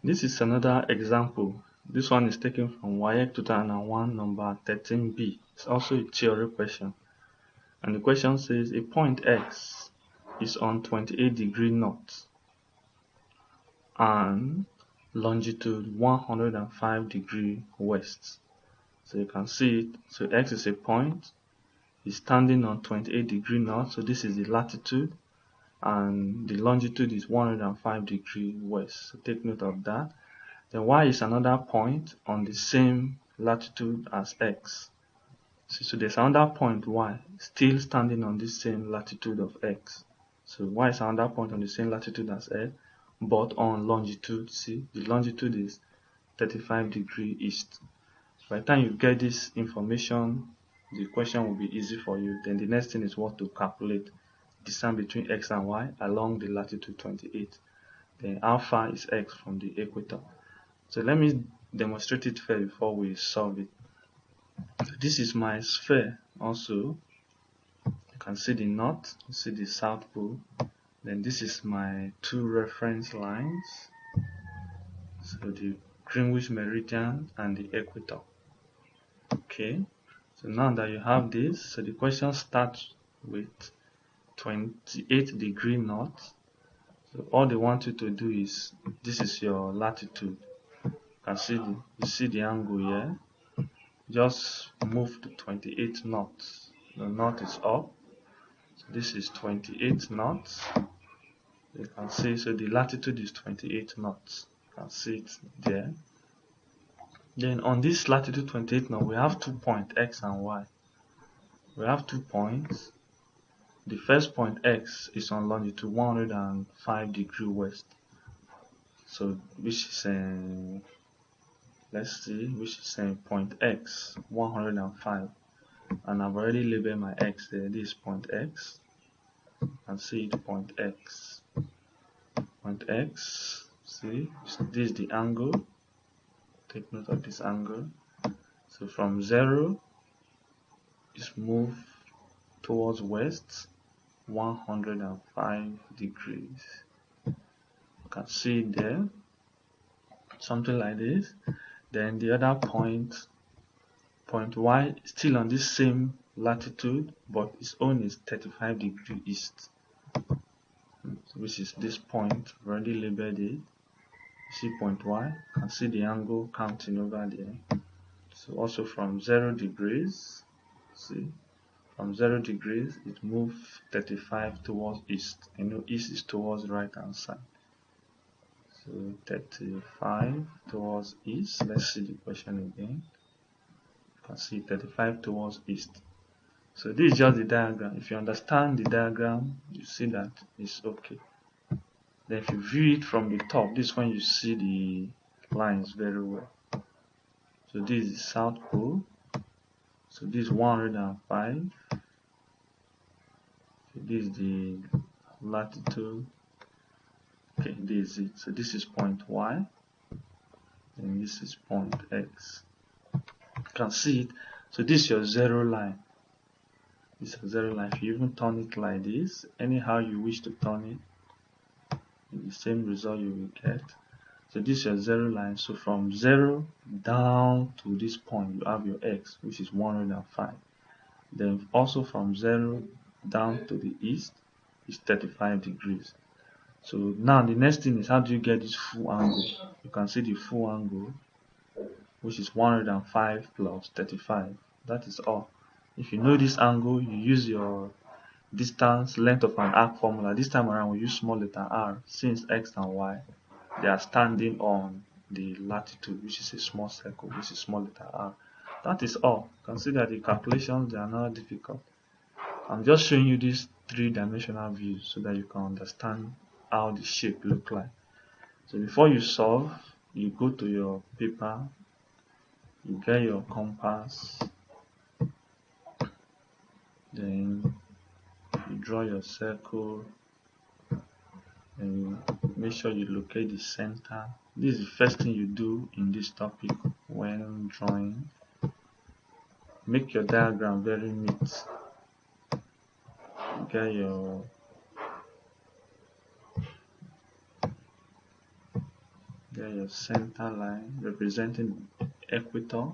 This is another example. This one is taken from WAEC 2001 number 13B. It's also a theory question. And the question says a point X is on 28 degree north and longitude 105 degree west. So you can see it. So X is a point. It's standing on 28 degree north. So this is the latitude. And the longitude is 105 degree west. So take note of that. Then Y is another point on the same latitude as X. So there's another point Y still standing on the same latitude of X. So Y is another point on the same latitude as X, but on longitude. See, the longitude is 35 degree east. By the time you get this information, the question will be easy for you. Then the next thing is what to calculate distance between X and Y along the latitude 28. Then how far is X from the equator? So let me demonstrate it first before we solve it. This is my sphere also. You can see the north, you see the south pole. Then this is my two reference lines. So the Greenwich meridian and the equator. Okay, so now that you have this, so the question starts with 28 degree north. So all they want you to do is, this is your latitude. You can see you see the angle here. Just move to 28 knots. The knot is up. So this is 28 knots. You can see, so the latitude is 28 knots. You can see it there. Then on this latitude 28 knots, we have 2 points, X and Y. We have 2 points. The first point X is on longitude 105 degree west. So which is let's see, which is point X 105. And I've already labeled my X there. This is point X. You can see it, point X. Point X. See, this is the angle. Take note of this angle. So from 0, just move towards west 105 degrees. You can see it there, something like this. Then the other point Y, still on this same latitude, but its own is 35 degree east, which is this point. I've already labeled it. You see point Y, you can see the angle counting over there. So also from 0 degrees, see, from 0 degrees it moves 35 towards east. You know, east is towards right hand side. So 35 towards east. Let's see the question again. You can see 35 towards east. So this is just the diagram. If you understand the diagram, you see that it's okay. Then if you view it from the top, this is when you see the lines very well. So this is the South Pole. So this is 105. So this is the latitude. Okay, this is it. So this is point Y. And this is point X. You can see it. So this is your zero line. This is a zero line. If you even turn it like this, anyhow you wish to turn it, the same result you will get. So this is your zero line. So from 0 down to this point, you have your X, which is 105. Then also from 0 down to the east is 35 degrees. So now the next thing is, how do you get this full angle? You can see the full angle, which is 105 plus 35. That is all. If you know this angle, you use your distance length of an arc formula. This time around we use small letter r, since X and Y they are standing on the latitude, which is a small circle, which is small letter r. That is all. Consider the calculations, they are not difficult. I'm just showing you these three-dimensional views so that you can understand how the shape look like. So before you solve, you go to your paper, you get your compass, then you draw your circle, and you make sure you locate the center. This is the first thing you do in this topic when drawing. Make your diagram very neat. Get your Get your center line representing the equator.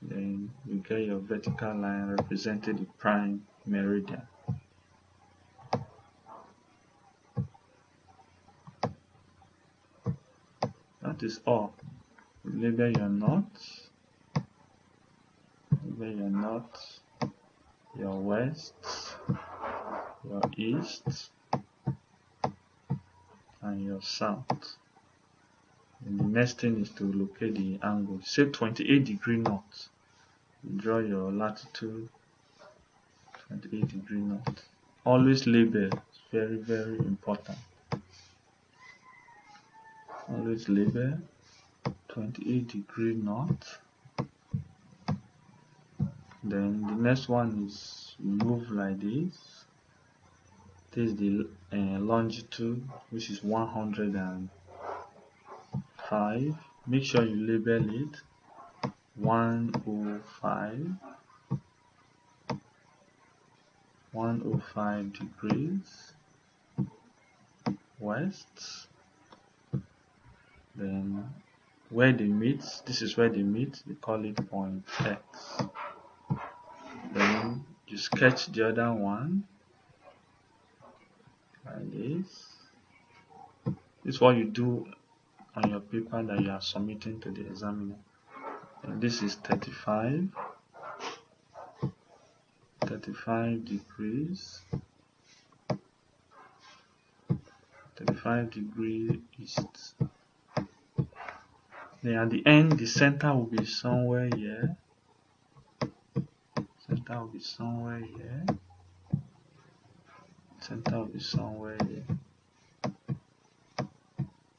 Then you get your vertical line representing the prime meridian. That is all. Label your north, your west, your east, and your south. And the next thing is to locate the angle. Say 28 degree north. Draw your latitude 28 degree north. Always label. It's very, very important. Always label 28 degree north. Then the next one is you move like this. This is the longitude, which is 105. Make sure you label it 105 degrees west. Then where they meet, this is where they meet, they call it point X. Then you sketch the other one like this. This is what you do on your paper that you are submitting to the examiner. And this is 35 degrees, 35 degree east. Then at the end, the center will be somewhere here. Center will be somewhere here. Center will be somewhere here.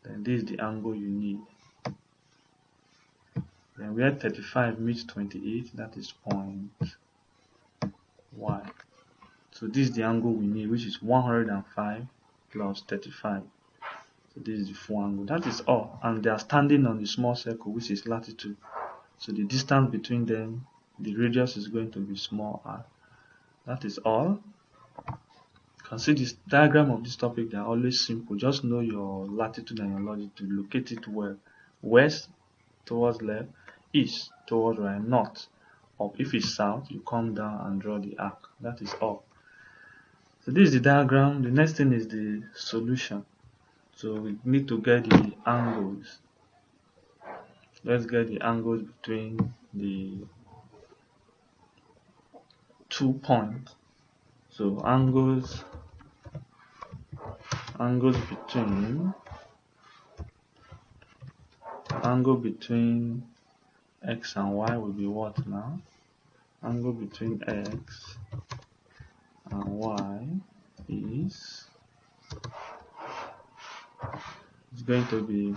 Then this is the angle you need. Then where 35 meets 28, that is point Y. So this is the angle we need, which is 105 plus 35. So this is the full angle. That is all. And they are standing on the small circle, which is latitude. So the distance between them, the radius is going to be small r. That is all. You can see this diagram of this topic. They are always simple. Just know your latitude and your longitude. Locate it well. West towards left, east towards right, north up. If it's south, you come down and draw the arc. That is all. So this is the diagram. The next thing is the solution. So we need to get the angles. Let's get the angles between the 2 points. So angles between x and y will be what now? Angle between x and y is going to be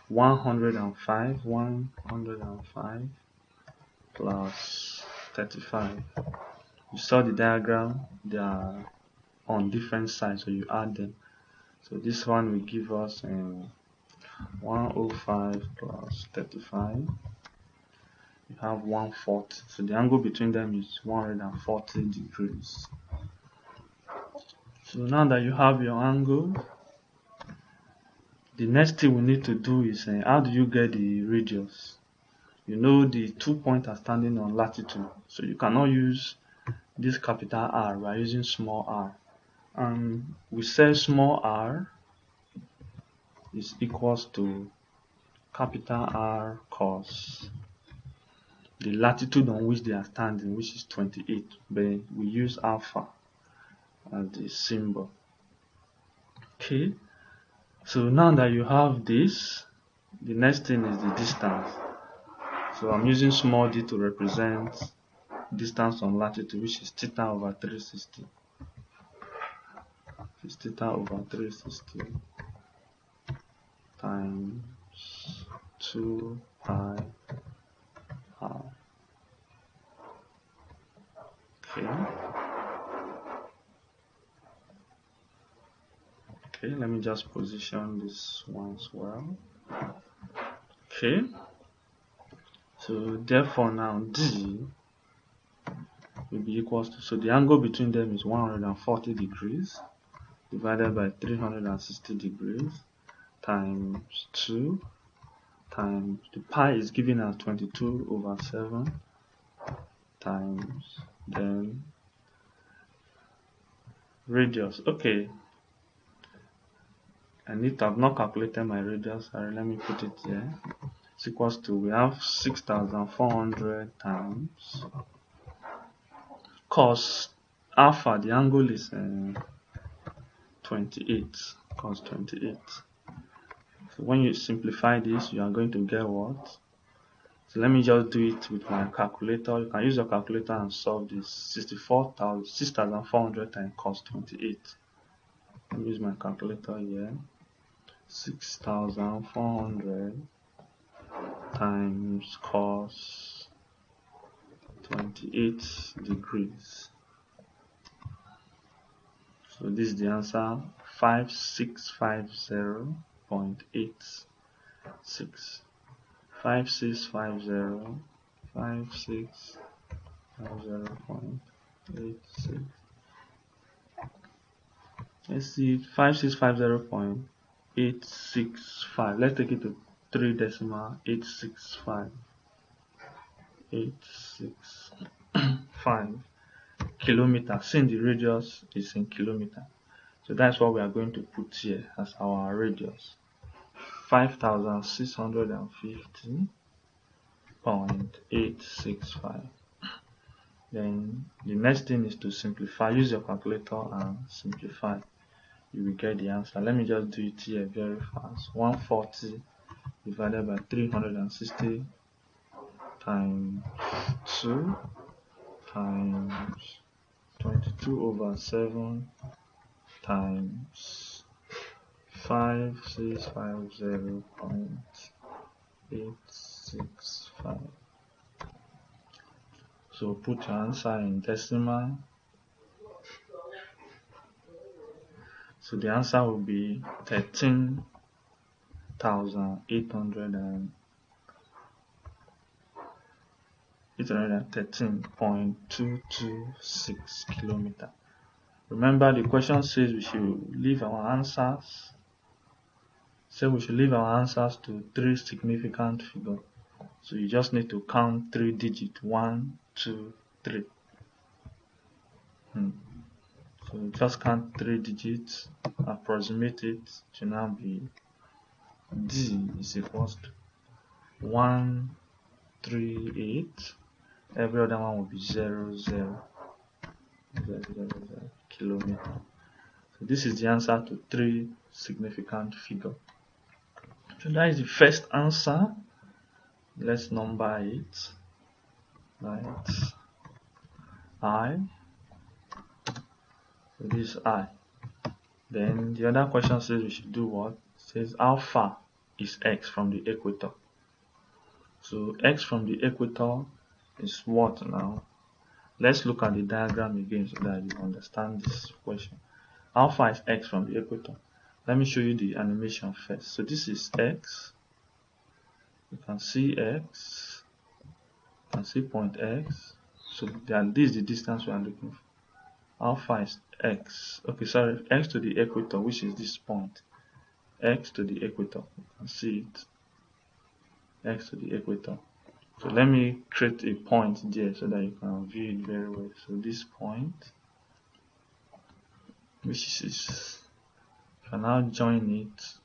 105 plus 35. You saw the diagram, they are on different sides, so you add them. So this one will give us 105 plus 35. You have 140. So the angle between them is 140 degrees. So now that you have your angle, the next thing we need to do is how do you get the radius? You know the 2 points are standing on latitude, so you cannot use this capital R. We are using small r. And we say small r is equals to capital R cos the latitude on which they are standing, which is 28, but we use alpha as the symbol. Okay, so now that you have this, the next thing is the distance. So I'm using small d to represent distance on latitude, which is theta over 360. It's theta over 360 times 2 pi r. Okay, let me just position this one as well. Okay, so therefore now d will be equals to, so the angle between them is 140 degrees divided by 360 degrees. times 2 times the pi is given as 22/7 times then radius. Okay, I've not calculated my radius. Sorry, let me put it here. It's equals to, we have 6,400 times cos alpha, the angle is 28, cos 28. So when you simplify this, you are going to get what? So let me just do it with my calculator. You can use your calculator and solve this. 6,400 times cos 28. Let me use my calculator here. 6,400 times cos 28 degrees. So this is the answer, 5650.86. 5650.86. Let's see, 5650.865. Let's take it to 3 decimal. 865 kilometers. Since the radius is in kilometer, so that's what we are going to put here as our radius, 5650.865. Then the next thing is to simplify. Use your calculator and simplify. You will get the answer. Let me just do it here very fast. 140 divided by 360 times 2 times 22/7 times 5650.865. So put your answer in decimal. So the answer will be 813.226 kilometers. Remember, the question says we should leave our answers. We should leave our answers to 3 significant figures. So you just need to count 3 digits. 1, 2, 3. So just count 3 digits, approximate it to now be D is equals to 138. Every other one will be 0, 0, 0, 0, 0 kilometer. So this is the answer to 3 significant figures. So that is the first answer. Let's number it. Right. I. So this is I. Then the other question says we should do what? It says how far is X from the equator? So X from the equator is what now? Let's look at the diagram again so that you understand this question. How far is X from the equator? Let me show you the animation first. So this is X. You can see X. You can see point X. So this is the distance we are looking for. How far is X? Okay, sorry, X to the equator, which is this point. X to the equator. You can see it. X to the equator. So let me create a point there so that you can view it very well. So this point, which is, if I now join it,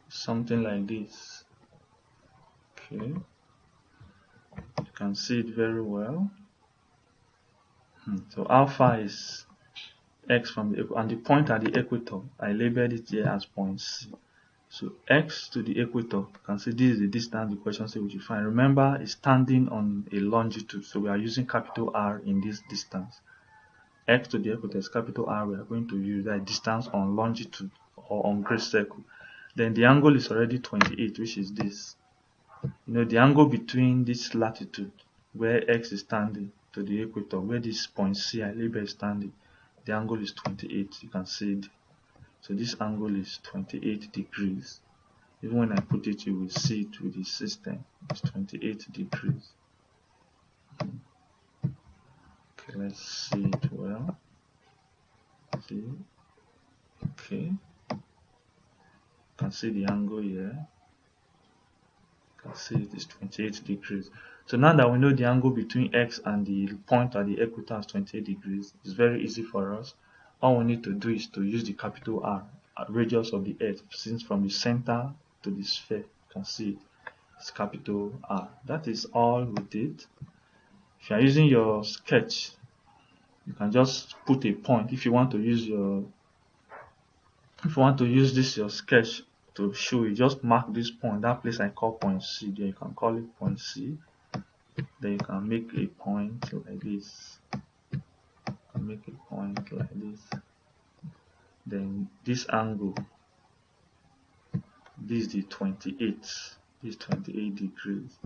something like this. Okay, you can see it very well. So how far is X from the equator? And the point at the equator, I labeled it here as point C. So X to the equator, you can see this is the distance the question says we should find. Remember, it's standing on a longitude, so we are using capital R in this distance. X to the equator is capital R. We are going to use that distance on longitude or on great circle. Then the angle is already 28, which is this. The angle between this latitude, where X is standing, to the equator, where this point C I label is standing, the angle is 28. You can see it. So this angle is 28 degrees. Even when I put it, you will see it with the system. It's 28 degrees. Okay. let's see it well. See, okay, you can see the angle here. You can see it is 28 degrees. So now that we know the angle between X and the point at the equator is 28 degrees, it's very easy for us. All we need to do is to use the capital R, radius of the Earth, since from the center to the sphere, you can see it's capital R. That is all we did. If you are using your sketch, you can just put a point. If you want to use this your sketch to show you, just mark this point, that place I call point C. There you can call it point C. Then you can make a point like this. Make a point like this. Then this angle, this is the 28. This is 28 degrees.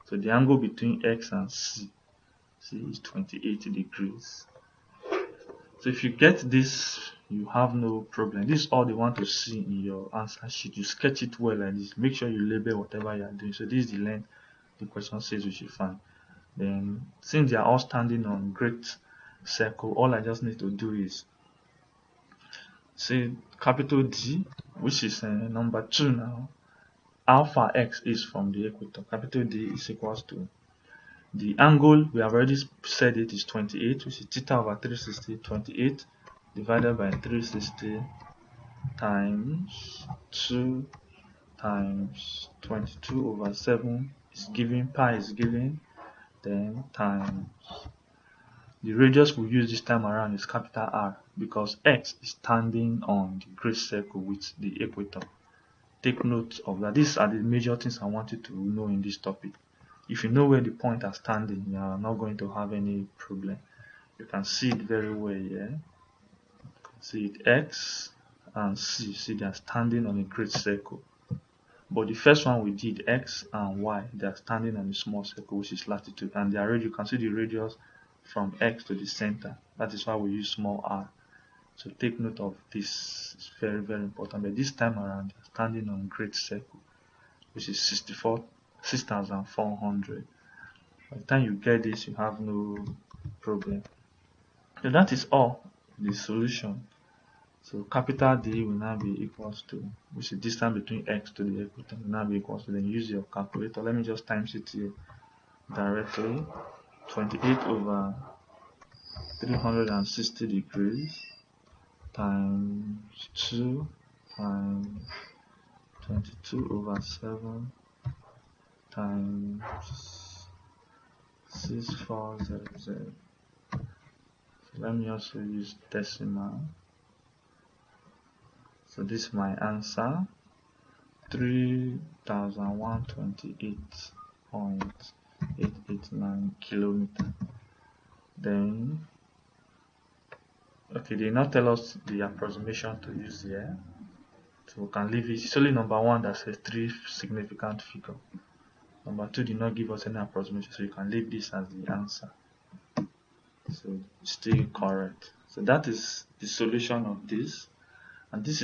So the angle between X and C is 28 degrees. So if you get this, you have no problem. This is all they want to see in your answer sheet. You sketch it well like this. Make sure you label whatever you are doing. So this is the length the question says we should find. Then since they are all standing on great circle, all I just need to do is say capital D, which is number 2 now. How far X is from the equator. Capital D is equals to the angle, we have already said it is 28, which is theta over 360. 28 divided by 360 times 2 times 22 over 7 is given, pi is given, then times the radius we use this time around is capital R, because X is standing on the great circle with the equator. Take note of that. These are the major things I want you to know in this topic. If you know where the point are standing, you are not going to have any problem. You can see it very well here. You can see it, X and C. See, they are standing on a great circle. But the first one we did, X and Y, they are standing on a small circle, which is latitude. And their radius, you can see the radius from X to the center. That is why we use small r. So take note of this. It's very, very important. But this time around, they are standing on a great circle, which is 6,400. By the time you get this, you have no problem. So that is all, the solution. So capital D will now be equals to, which is distance between X to the equator, will now be equals to, then use your calculator. Let me just times it here directly. 28 over 360 degrees times 2 times 22 over 7 times 6400. So let me also use decimal. So this is my answer, 3,128.889 kilometers. Then okay, they now tell us the approximation to use here, so we can leave it. It's only number 1 that says 3 significant figure. Number 2 did not give us any approximation, so you can leave this as the answer. So still correct. So that is the solution of this, and this is